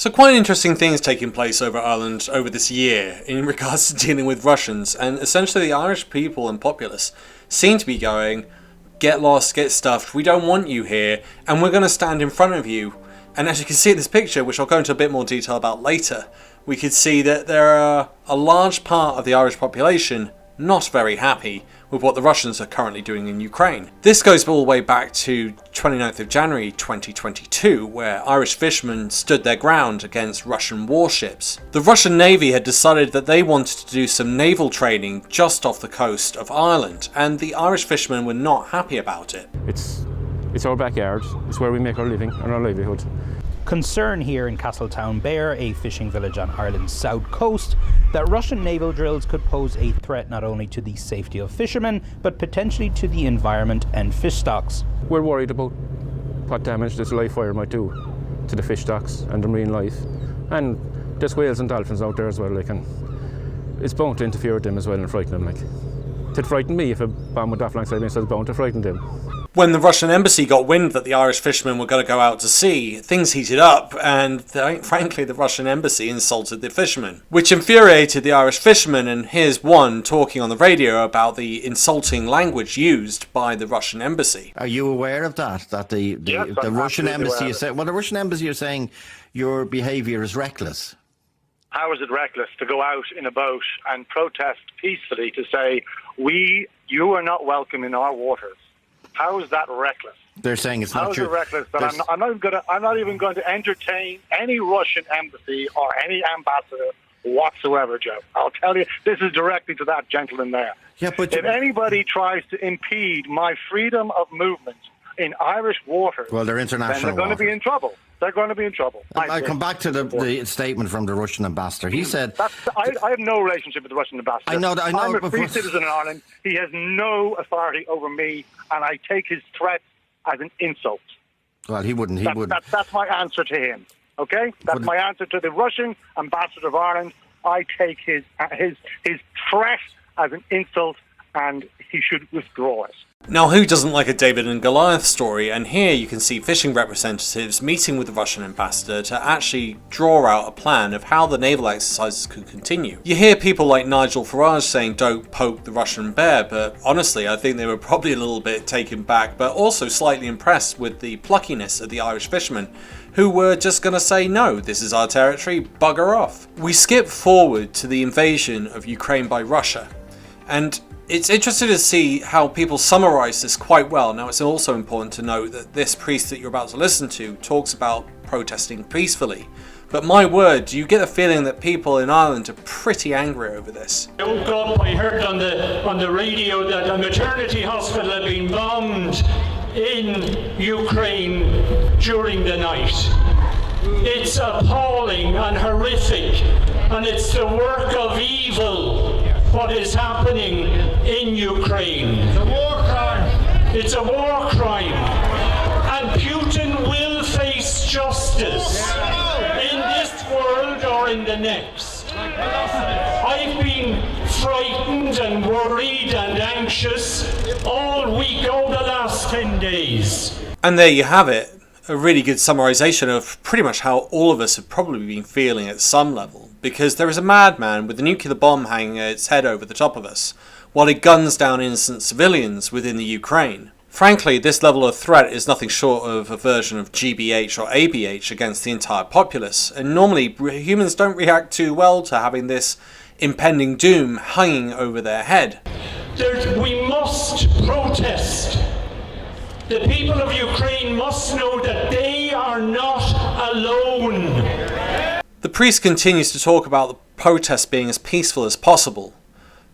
So quite interesting things taking place over Ireland over this year in regards to dealing with Russians, and essentially the Irish people and populace seem to be going, get lost, get stuffed, we don't want you here, and we're going to stand in front of you. And as you can see in this picture, which I'll go into a bit more detail about later, we could see that there are a large part of the Irish population not very happy with what the Russians are currently doing in Ukraine. This goes all the way back to 29th of January 2022, where Irish fishermen stood their ground against Russian warships. The Russian Navy had decided that they wanted to do some naval training just off the coast of Ireland, and the Irish fishermen were not happy about it. It's our backyard, it's where we make our living and our livelihood. Concern here in Castletownbere, a fishing village on Ireland's south coast, that Russian naval drills could pose a threat not only to the safety of fishermen, but potentially to the environment and fish stocks. We're worried about what damage this live fire might do to the fish stocks and the marine life. And there's whales and dolphins out there as well, and it's bound to interfere with them as well and frighten them. It'd frighten me if a bomb went off alongside me, so it's bound to frighten them. When the Russian embassy got wind that the Irish fishermen were going to go out to sea, things heated up, and frankly the Russian embassy insulted the fishermen, which infuriated the Irish fishermen. And here's one talking on the radio about the insulting language used by the Russian embassy. Are you aware of that? That the Russian embassy is saying, well, the Russian embassy is saying your behaviour is reckless. How is it reckless to go out in a boat and protest peacefully to say, you are not welcome in our waters? How is that reckless? They're saying it's not true. How is it reckless that I'm not even going to entertain any Russian embassy or any ambassador whatsoever, Joe? I'll tell you, this is directly to that gentleman there. Yeah, but if anybody tries to impede my freedom of movement in Irish waters, well, they're international. then they're going to be in trouble. They're going to be in trouble. I'll come back to the statement from the Russian ambassador. He said... I have no relationship with the Russian ambassador. I know. I'm a free citizen in Ireland. He has no authority over me, and I take his threats as an insult. Well, he wouldn't. That's my answer to him, okay? That's my answer to the Russian ambassador of Ireland. I take his threat as an insult, and he should withdraw it. Now, who doesn't like a David and Goliath story? And here you can see fishing representatives meeting with the Russian ambassador to actually draw out a plan of how the naval exercises could continue. You hear people like Nigel Farage saying don't poke the Russian bear, but honestly I think they were probably a little bit taken back, but also slightly impressed with the pluckiness of the Irish fishermen, who were just going to say, no, this is our territory, bugger off. We skip forward to the invasion of Ukraine by Russia, and it's interesting to see how people summarise this quite well. Now, it's also important to note that this priest that you're about to listen to talks about protesting peacefully. But my word, do you get the feeling that people in Ireland are pretty angry over this? I woke up, I heard on the radio that a maternity hospital had been bombed in Ukraine during the night. It's appalling and horrific, and it's the work of evil. What is happening in Ukraine. It's a war crime. It's a war crime. And Putin will face justice in this world or in the next. I've been frightened and worried and anxious all week over the last 10 days. And there you have it. A really good summarisation of pretty much how all of us have probably been feeling at some level, because there is a madman with a nuclear bomb hanging its head over the top of us, while it guns down innocent civilians within the Ukraine. Frankly, this level of threat is nothing short of a version of GBH or ABH against the entire populace, and normally humans don't react too well to having this impending doom hanging over their head. We must protest. The people of Ukraine must know that they are not alone. The priest continues to talk about the protest being as peaceful as possible,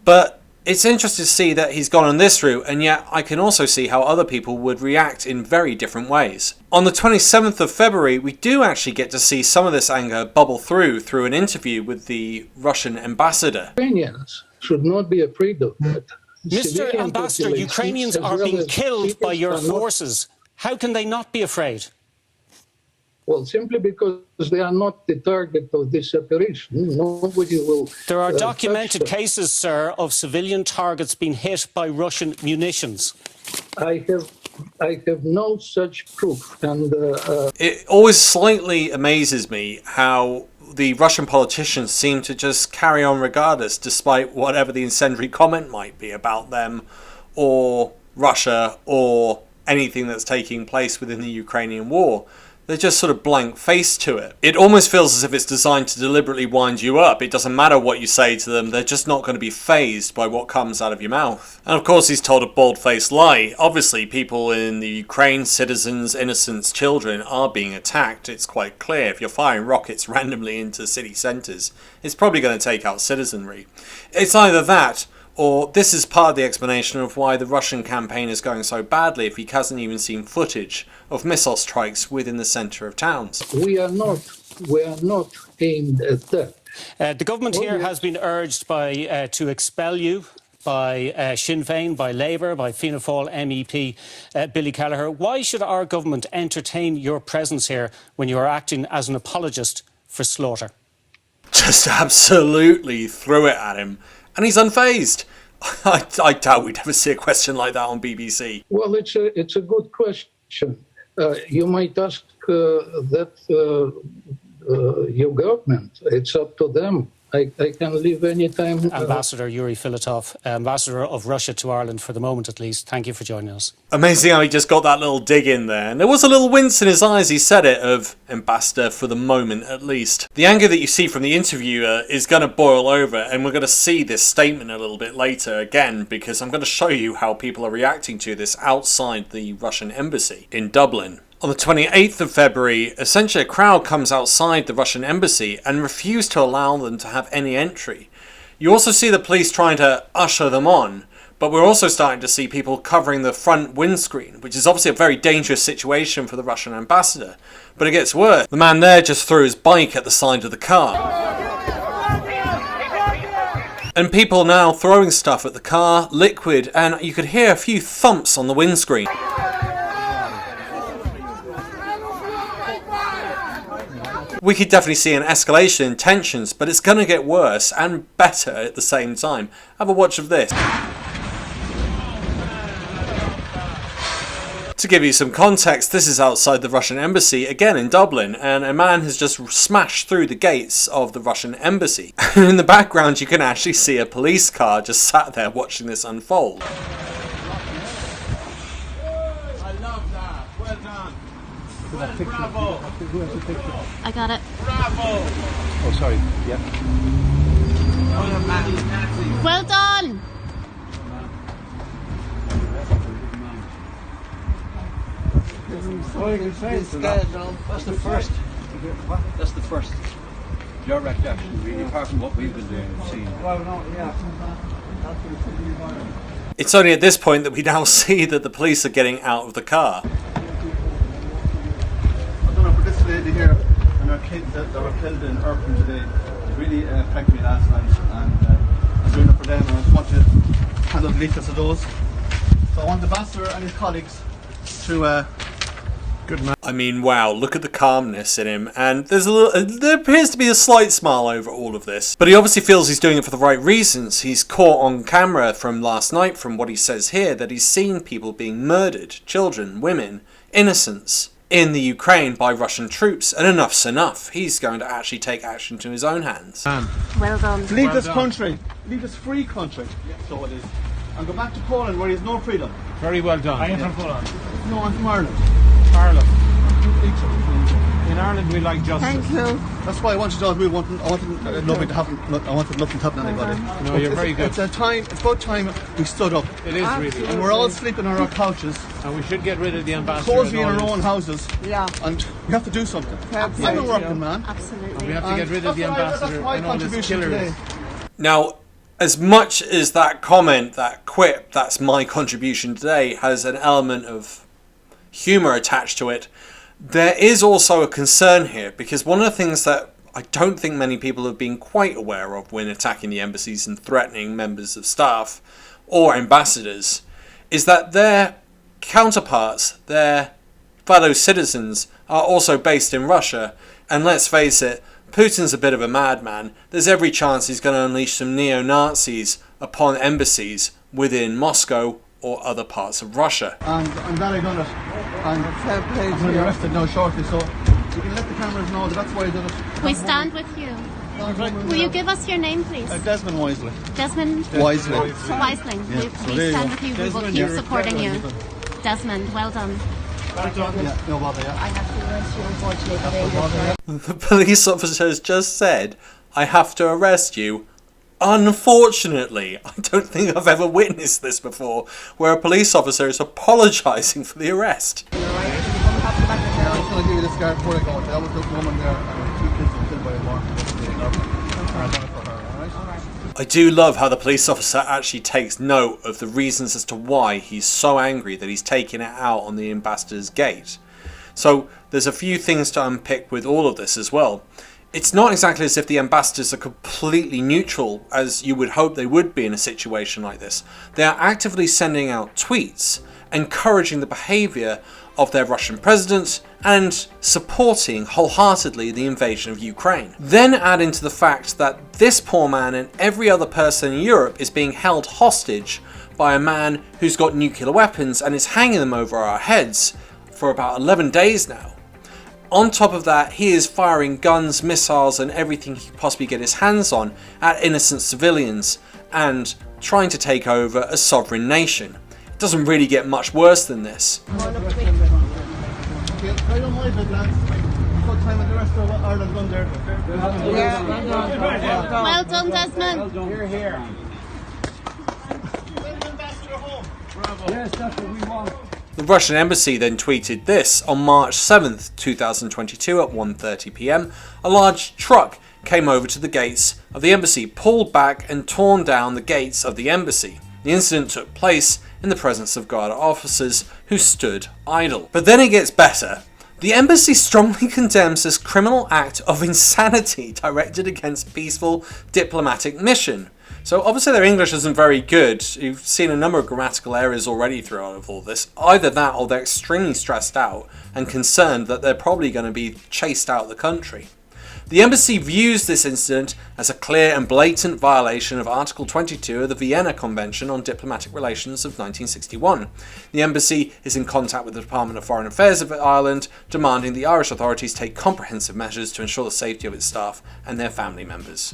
but it's interesting to see that he's gone on this route, and yet I can also see how other people would react in very different ways. On the 27th of February, we do actually get to see some of this anger bubble through an interview with the Russian ambassador. Ukrainians should not be afraid of that. Mr. Ambassador, Ukrainians are being killed by your forces. How can they not be afraid? Well, simply because they are not the target of this operation. Nobody will... There are documented cases, sir, of civilian targets being hit by Russian munitions. I have I have no such proof. And it always slightly amazes me how the Russian politicians seem to just carry on regardless, despite whatever the incendiary comment might be about them or Russia or anything that's taking place within the Ukrainian war. They're just sort of blank faced to it. It almost feels as if it's designed to deliberately wind you up. It doesn't matter what you say to them, they're just not going to be fazed by what comes out of your mouth. And of course he's told a bald-faced lie. Obviously people in the Ukraine, citizens, innocents, children are being attacked. It's quite clear. If you're firing rockets randomly into city centres, it's probably going to take out citizenry. It's either that, or this is part of the explanation of why the Russian campaign is going so badly if he hasn't even seen footage of missile strikes within the centre of towns. we are not aimed at that. The government here has been urged to expel you by Sinn Féin, by Labour, by Fianna Fáil MEP Billy Kelleher. Why should our government entertain your presence here when you are acting as an apologist for slaughter? Just absolutely threw it at him. And he's unfazed. I doubt we'd ever see a question like that on BBC. Well, it's a good question. You might ask that your government. It's up to them. I can leave anytime. Ambassador Yuri Filatov, Ambassador of Russia to Ireland for the moment at least. Thank you for joining us. Amazing how he just got that little dig in there. And there was a little wince in his eyes, he said it, of Ambassador for the moment at least. The anger that you see from the interviewer is going to boil over, and we're going to see this statement a little bit later again, because I'm going to show you how people are reacting to this outside the Russian embassy in Dublin. On the 28th of February, essentially a crowd comes outside the Russian embassy and refuse to allow them to have any entry. You also see the police trying to usher them on, but we're also starting to see people covering the front windscreen, which is obviously a very dangerous situation for the Russian ambassador. But it gets worse. The man there just threw his bike at the side of the car. And people now throwing stuff at the car, liquid, and you could hear a few thumps on the windscreen. We could definitely see an escalation in tensions, but it's going to get worse and better at the same time. Have a watch of this. To give you some context, this is outside the Russian embassy, again in Dublin, and a man has just smashed through the gates of the Russian embassy. In the background you can actually see a police car just sat there watching this unfold. Bravo. I got it. Bravo! Oh, sorry. Yeah. Well done. That's the first. That's the first direct action, really, apart from what we've been doing and seeing. Well, no, yeah. It's only at this point that we now see that the police are getting out of the car. Lady here and our kids that were killed in Irishman today really affected me last night, and I'm doing it for them, and I just want to handle the details of those. So I want the ambassador and his colleagues to Good man. I mean, wow, look at the calmness in him, and there appears to be a slight smile over all of this. But he obviously feels he's doing it for the right reasons. He's caught on camera from last night, from what he says here, that he's seen people being murdered, children, women, innocents, in the Ukraine by Russian troops, and enough's enough. He's going to actually take action to his own hands. Well done. leave this country, leave this free country, so it is, and go back to Poland where he has no freedom. Very well done. I am from Poland. No, I'm from Ireland. Ireland. In Ireland we like justice. Thank you. That's why I wanted to move. I wanted nothing to happen to anybody. No, you're very good. It's about time we stood up. It is really. And we're all sleeping on our couches, And we should get rid of the ambassador. cozy in our own houses. Yeah. And we have to do something. Absolutely. I'm a working man. Absolutely. We have to get rid of the ambassador That's my and all this contribution killers. today. Now, as much as that comment, that quip, that's my contribution today, has an element of humour attached to it, there is also a concern here, because one of the things that I don't think many people have been quite aware of when attacking the embassies and threatening members of staff or ambassadors is that their counterparts, their fellow citizens, are also based in Russia. And let's face it, Putin's a bit of a madman. There's every chance he's going to unleash some neo-Nazis upon embassies within Moscow or other parts of Russia. And I'm glad I done it. And I'm going to be arrested now shortly, so you can let the cameras know that that's why I did it. We stand with you. Will you give us your name, please? Desmond Wisely. Desmond Wisely. Wisely. We stand with you. We will keep supporting you. Desmond, well done. Yeah, no bother, yeah. I have to arrest you, unfortunately. The police officer has just said, I have to arrest you. Unfortunately, I don't think I've ever witnessed this before, where a police officer is apologising for the arrest. I'm just going to give you this card before I go. That was the woman there and 2 kids were killed by a bar. I've done it for her, alright? I do love how the police officer actually takes note of the reasons as to why he's so angry that he's taking it out on the ambassador's gate. So there's a few things to unpick with all of this as well. It's not exactly as if the ambassadors are completely neutral, as you would hope they would be in a situation like this. They are actively sending out tweets, encouraging the behaviour of their Russian president and supporting wholeheartedly the invasion of Ukraine. Then add into the fact that this poor man and every other person in Europe is being held hostage by a man who's got nuclear weapons and is hanging them over our heads for about 11 days now. On top of that, he is firing guns, missiles and everything he can possibly get his hands on at innocent civilians and trying to take over a sovereign nation. It doesn't really get much worse than this. I don't mind it, lads. What time of the rest of Ireland done there? Well done, Desmond. You're here. Send the ambassador home. Bravo. Yes, that's what we want. The Russian embassy then tweeted this on March 7th, 2022 at 1:30 p.m. A large truck came over to the gates of the embassy, pulled back and torn down the gates of the embassy. The incident took place in the presence of guard officers who stood idle. But then it gets better. The embassy strongly condemns this criminal act of insanity directed against peaceful diplomatic mission. So obviously their English isn't very good. You've seen a number of grammatical errors already throughout all this. Either that or they're extremely stressed out and concerned that they're probably going to be chased out of the country. The embassy views this incident as a clear and blatant violation of Article 22 of the Vienna Convention on Diplomatic Relations of 1961. The embassy is in contact with the Department of Foreign Affairs of Ireland, demanding the Irish authorities take comprehensive measures to ensure the safety of its staff and their family members.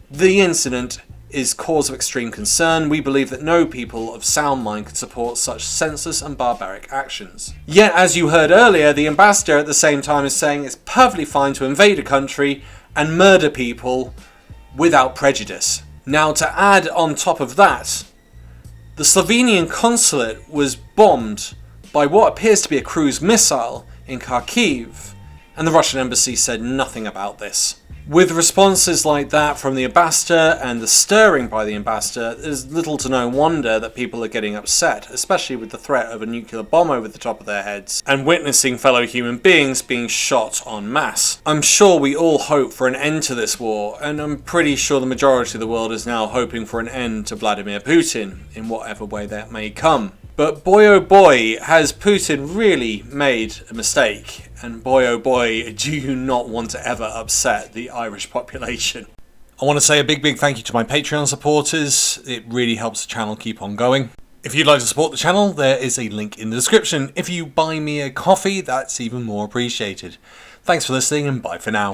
The incident is cause of extreme concern. We believe that no people of sound mind can support such senseless and barbaric actions. Yet, as you heard earlier, the ambassador at the same time is saying it's perfectly fine to invade a country and murder people without prejudice. Now, to add on top of that, the Slovenian consulate was bombed by what appears to be a cruise missile in Kharkiv, and the Russian embassy said nothing about this. With responses like that from the ambassador and the stirring by the ambassador, there's little to no wonder that people are getting upset, especially with the threat of a nuclear bomb over the top of their heads and witnessing fellow human beings being shot en masse. I'm sure we all hope for an end to this war, and I'm pretty sure the majority of the world is now hoping for an end to Vladimir Putin, in whatever way that may come. But boy oh boy, has Putin really made a mistake, and boy oh boy, do you not want to ever upset the Irish population. I want to say a big thank you to my Patreon supporters. It really helps the channel keep on going. If you'd like to support the channel, there is a link in the description. If you buy me a coffee, that's even more appreciated. Thanks for listening and bye for now.